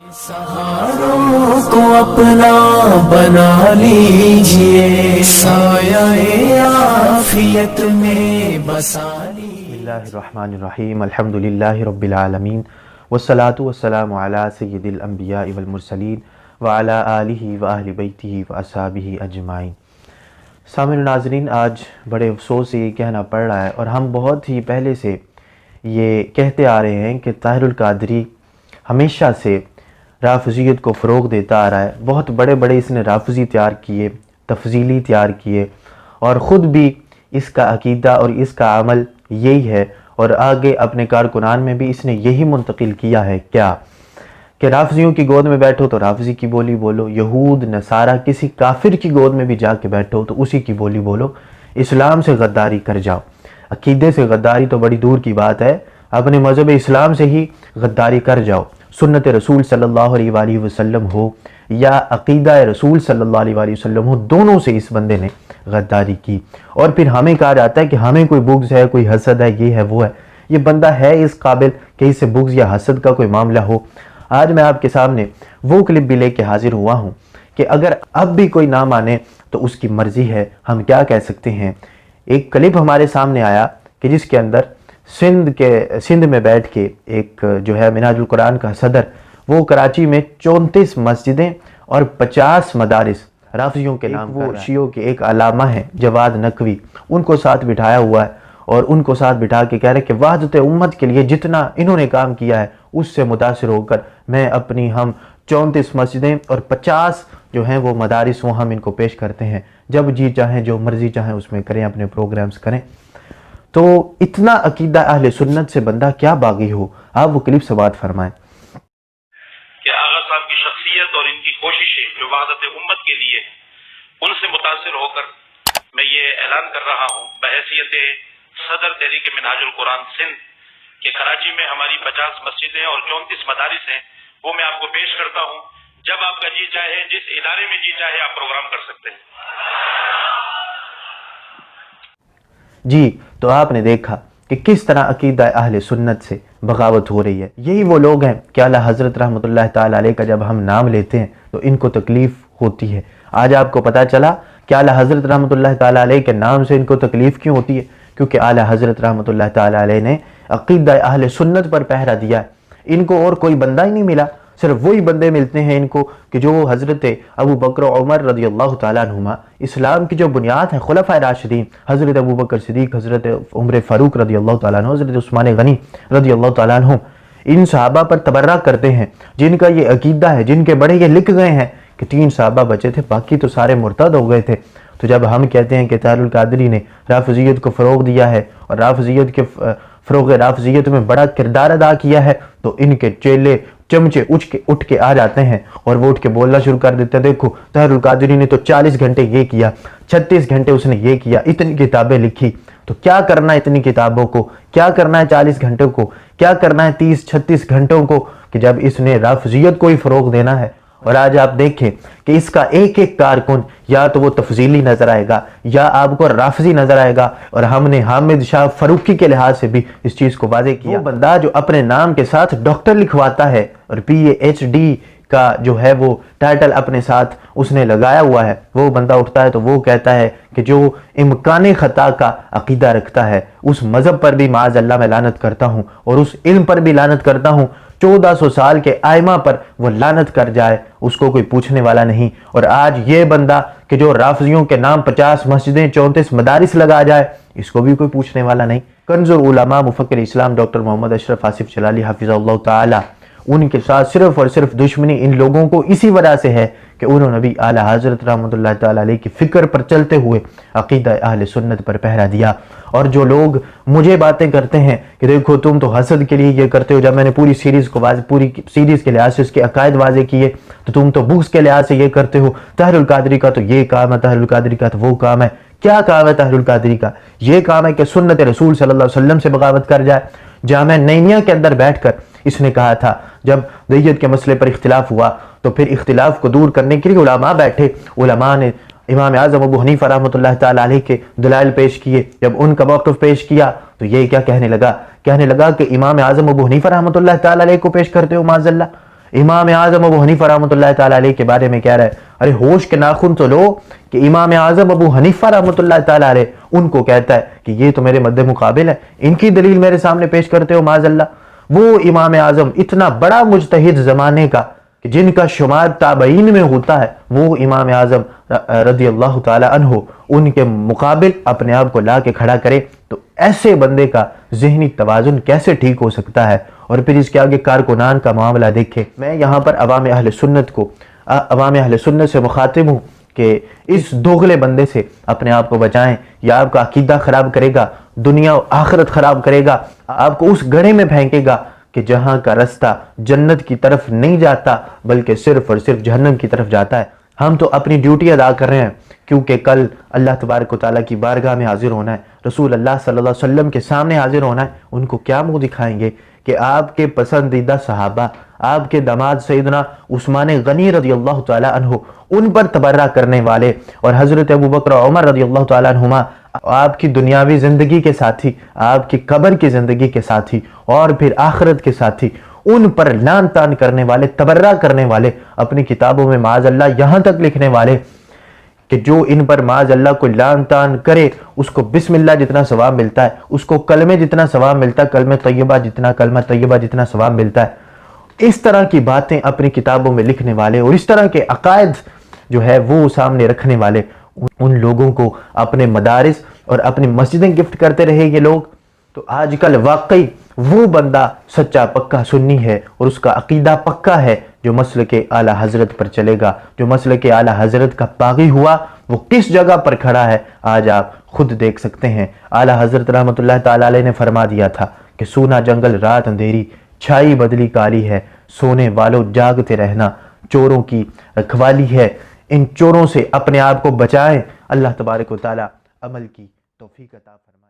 सहारों को अपना बना लीजिए, साये आफियत में बसा लीजिए। बिस्मिल्लाहिर्रहमानिर्रहीम, अल्हम्दुलिल्लाहि रब्बिल आलमीन, वस्सलातु वस्सलामु अला सय्यिदिल अंबिया वल मुरसलीन व अला आलिहि व अहलि बैतिहि व असहाबिहि अजमाइन। सामईन नाज़रीन, आज बड़े अफसोस से ये कहना पड़ रहा है और हम बहुत ही पहले से ये कहते आ रहे हैं कि ताहिरुल कादरी हमेशा से राफ़ज़ियत को फ़रोग़ देता आ रहा है। बहुत बड़े बड़े इसने राफ़ज़ी तैयार किए, तफ़ज़ीली तैयार किए और ख़ुद भी इसका अक़ीदा और इसका अमल यही है और आगे अपने कारकुनान में भी इसने यही मुंतकिल किया है क्या कि राफ़ज़ियों की गोद में बैठो तो राफ़ज़ी की बोली बोलो, यहूद नसारा किसी काफिर की गोद में भी जाके बैठो तो उसी की बोली बोलो, इस्लाम से गद्दारी कर जाओ। अक़ीदे से गद्दारी तो बड़ी दूर की बात है, अपने मज़हब इस्लाम से ही गद्दारी कर जाओ। सुन्नत रसूल सल्लल्लाहु अलैहि वसल्लम हो या अक़ीदा रसूल सल्लल्लाहु अलैहि वसल्लम हो, दोनों से इस बंदे ने गद्दारी की। और फिर हमें कहा जाता है कि हमें कोई बुग़्ज़ है, कोई हसद है, ये है वो है। ये बंदा है इस काबिल कि इससे बुग़्ज़ या हसद का कोई मामला हो। आज मैं आपके सामने वो क्लिप भी लेके हाजिर हुआ हूँ कि अगर अब भी कोई ना माने तो उसकी मर्ज़ी है, हम क्या कह सकते हैं। एक क्लिप हमारे सामने आया कि जिसके अंदर सिंध में बैठ के एक जो है मिनाजुल कुरान का सदर, वो कराची में 34 मस्जिदें और 50 मदारिस राफ़ज़ियों के नाम वो शियों के एक अलामा है जवाद नकवी, उनको साथ बिठाया हुआ है और उनको साथ बिठा के कह रहे कि वहदत उम्मत के लिए जितना इन्होंने काम किया है उससे मुतासिर होकर मैं अपनी हम 34 मस्जिदें और 50 जो हैं वो मदारिस वो हम इनको पेश करते हैं। जब जी चाहें जो मर्ज़ी चाहें उसमें करें, अपने प्रोग्राम्स करें। तो इतना अकीदा अहले सुन्नत से बंदा क्या बागी हो। आप वो क्लिप से बात फरमाएं कि आगा साहब की शख्सियत और इनकी कोशिशें जो वहदत उम्मत के लिए उनसे मुतासिर होकर मैं ये ऐलान कर रहा हूँ बहैसियत सदर तहरीक मिनहाजुल कुरान सिंध के कराची में हमारी 50 मस्जिदें और 34 मदारिस हैं, वो मैं आपको पेश करता हूँ। जब आपका जी चाहे, जिस इदारे में जी चाहे आप प्रोग्राम कर सकते हैं। जी, तो आपने देखा कि किस तरह अकीदा अहले सुन्नत से बगावत हो रही है। यही वो लोग हैं कि आला हज़रत रहमतुल्लाह ताला अलैह का जब हम नाम लेते हैं तो इनको तकलीफ़ होती है। आज आपको पता चला कि आला हज़रत रहमतुल्लाह ताला अलैह के नाम से इनको तकलीफ़ क्यों होती है, क्योंकि आला हज़रत रहमतुल्लाह ताला अलैह ने अकीदा अहले सुन्नत पर पहरा दिया है। इनको और कोई बंदा ही नहीं मिला, सिर्फ वही बंदे मिलते हैं इनको कि जो हज़रत अबू बकर उमर रज़ियल्लाहु ताला अन्हुमा, इस्लाम की जो बुनियाद है खुलफ़ाए राशिदीन, हज़रत अबू बकर सिद्दीक़, हज़रत उमर फ़ारूक रज़ियल्लाहु ताला अन्हु, हज़रत उस्मान गनी रज़ियल्लाहु ताला अन्हु, इन सहाबा पर तबर्रा करते हैं जिनका ये अकीदा है, जिनके बड़े ये लिख गए हैं कि 3 सहाबा बचे थे, बाकी तो सारे मुर्तद हो गए थे। तो जब हम कहते हैं कि ताहिरुल कादरी ने राफ़ज़ियत को फ़रोग़ दिया है और राफ़ज़ियत के फ़रोग़ राफ़ज़ियत में बड़ा किरदार अदा किया है, तो इनके चेले चमचे उठ के आ जाते हैं और वो उठ के बोलना शुरू कर देते हैं, देखो ताहिरुल कादरी ने तो 40 घंटे ये किया, 36 घंटे उसने ये किया, इतनी किताबें लिखी। तो क्या करना है इतनी किताबों को, क्या करना है 40 घंटों को, क्या करना है 30-36 घंटों को, कि जब इसने राफ़ज़ियत को ही फ़रोग़ देना है। और आज आप देखें कि इसका एक एक कारकुन या तो वो तफजीली नजर आएगा या आपको राफ़ज़ी नजर आएगा। और हमने हामिद शाह फरूकी के लिहाज से भी इस चीज़ को वाज़े किया। वो बंदा जो अपने नाम के साथ डॉक्टर लिखवाता है और PhD का जो है वो टाइटल अपने साथ उसने लगाया हुआ है, वो बंदा उठता है तो वो कहता है कि जो इम्कान ख़ता का अकीदा रखता है उस मज़हब पर भी माज़ अल्लाह मैं लानत करता हूँ और उस इल्म पर भी लानत करता हूँ। 1400 साल के आइमा पर वो लानत कर जाए, उसको कोई पूछने वाला नहीं। और आज ये बंदा कि जो राफ़ज़ियों के नाम 50 मस्जिदें 34 मदारिस लगा जाए, इसको भी कोई पूछने वाला नहीं। कंज़ुल उलमा मुफ़क्किर इस्लाम डॉक्टर मोहम्मद अशरफ आसिफ जलाली हफ़िज़हुल्लाह ताला, उनके साथ सिर्फ और सिर्फ दुश्मनी इन लोगों को इसी वजह से है कि उन्होंने भी आला हज़रत रहमतुल्लाह ताला अलैह की फ़िक्र पर चलते हुए अक़ीदा अहले सुन्नत पर पहरा दिया। और जो लोग मुझे बातें करते हैं कि देखो तुम तो हसद के लिए ये करते हो, जब मैंने पूरी सीरीज़ के लिहाज से उसके अकायद वाज़े किए तो तुम तो बुग़्ज़ के लिहाज से ये करते हो, ताहिरुल कादरी का तो ये काम है, ताहिरुल कादरी का तो वो काम है। क्या काम है ताहिरुल कादरी का? ये काम है कि सुन्नत रसूल सल्लल्लाहु अलैहि वसल्लम से बगावत कर जाए। जामे नैनिया के अंदर बैठकर इसने कहा था, जब दैयत के मसले पर इख्तिलाफ हुआ तो फिर इख्तिलाफ को दूर करने के लिए उलमा बैठे, उलमा ने इमाम आज़म अबू हनीफा रहमतुल्लाह ताला अलैह के दलाइल पेश किए। जब उनका मौक़िफ़ पेश किया तो ये क्या कहने लगा कि इमाम आज़म अबू हनीफा रहमतुल्लाह ताला अलैह को पेश करते हो माज़अल्लाह, امام اعظم ابو حنیفہ رحمۃ اللہ تعالیٰ علیہ کے بارے میں کہہ رہا ہے، ارے ہوش کے ناخن تو لو کہ امام اعظم ابو حنیفہ رحمۃ اللہ تعالیٰ علیہ ان کو کہتا ہے کہ یہ تو میرے مد مقابل ہے، ان کی دلیل میرے سامنے پیش کرتے ہو معاذ اللہ۔ وہ امام اعظم اتنا بڑا مجتہد زمانے کا کہ جن کا شمار تابعین میں ہوتا ہے، وہ امام اعظم رضی اللہ تعالی عنہ ان کے مقابل اپنے آپ کو لا کے کھڑا کرے، تو ایسے بندے کا ذہنی توازن کیسے ٹھیک ہو سکتا ہے؟ اور پھر اس کے آگے کارکنان کا معاملہ دیکھیں۔ میں یہاں پر عوام اہل سنت سے مخاطب ہوں کہ اس دوغلے بندے سے اپنے آپ کو بچائیں، یا آپ کا عقیدہ خراب کرے گا، دنیا و آخرت خراب کرے گا، آپ کو اس گڑھے میں پھینکے گا کہ جہاں کا رستہ جنت کی طرف نہیں جاتا بلکہ صرف اور صرف جہنم کی طرف جاتا ہے۔ ہم تو اپنی ڈیوٹی ادا کر رہے ہیں کیونکہ کل اللہ تبارک و تعالیٰ کی بارگاہ میں حاضر ہونا ہے، رسول اللہ صلی اللہ علیہ وسلم کے سامنے حاضر ہونا ہے۔ ان کو کیا منہ دکھائیں گے کہ آپ کے پسندیدہ صحابہ، آپ کے داماد سیدنا عثمان غنی رضی اللہ تعالیٰ عنہ، ان پر تبرہ کرنے والے، اور حضرت ابوبکر و عمر رضی اللہ تعالیٰ عنہما آپ کی دنیاوی زندگی کے ساتھی، آپ کی قبر کی زندگی کے ساتھی، اور پھر آخرت کے ساتھی، ان پر لعن طعن کرنے والے، تبرہ کرنے والے، اپنی کتابوں میں معاذ اللہ یہاں تک لکھنے والے کہ جو ان پر معاذ اللہ کو لعن طعن کرے اس کو بسم اللہ جتنا ثواب ملتا ہے، اس کو کلمے جتنا ثواب ملتا ہے، کلمہ طیبہ جتنا ثواب ملتا ہے۔ اس طرح کی باتیں اپنی کتابوں میں لکھنے والے اور اس طرح کے عقائد جو ہے وہ سامنے رکھنے والے، ان لوگوں کو اپنے مدارس اور اپنی مسجدیں گفٹ کرتے رہے یہ لوگ، تو آج کل واقعی وہ بندہ سچا پکا سنی ہے اور اس کا عقیدہ پکا ہے جو مسلک اعلیٰ حضرت پر چلے گا، جو مسلک اعلیٰ حضرت کا باغی ہوا وہ کس جگہ پر کھڑا ہے آج آپ خود دیکھ سکتے ہیں۔ اعلیٰ حضرت رحمۃ اللہ تعالیٰ علیہ نے فرما دیا تھا کہ سونا جنگل رات اندھیری، چھائی بدلی کالی ہے، سونے والوں جاگتے رہنا، چوروں کی رکھوالی ہے، ان چوروں سے اپنے آپ کو بچائیں۔ اللہ تبارک و تعالیٰ عمل کی توفیق عطا فرمائے۔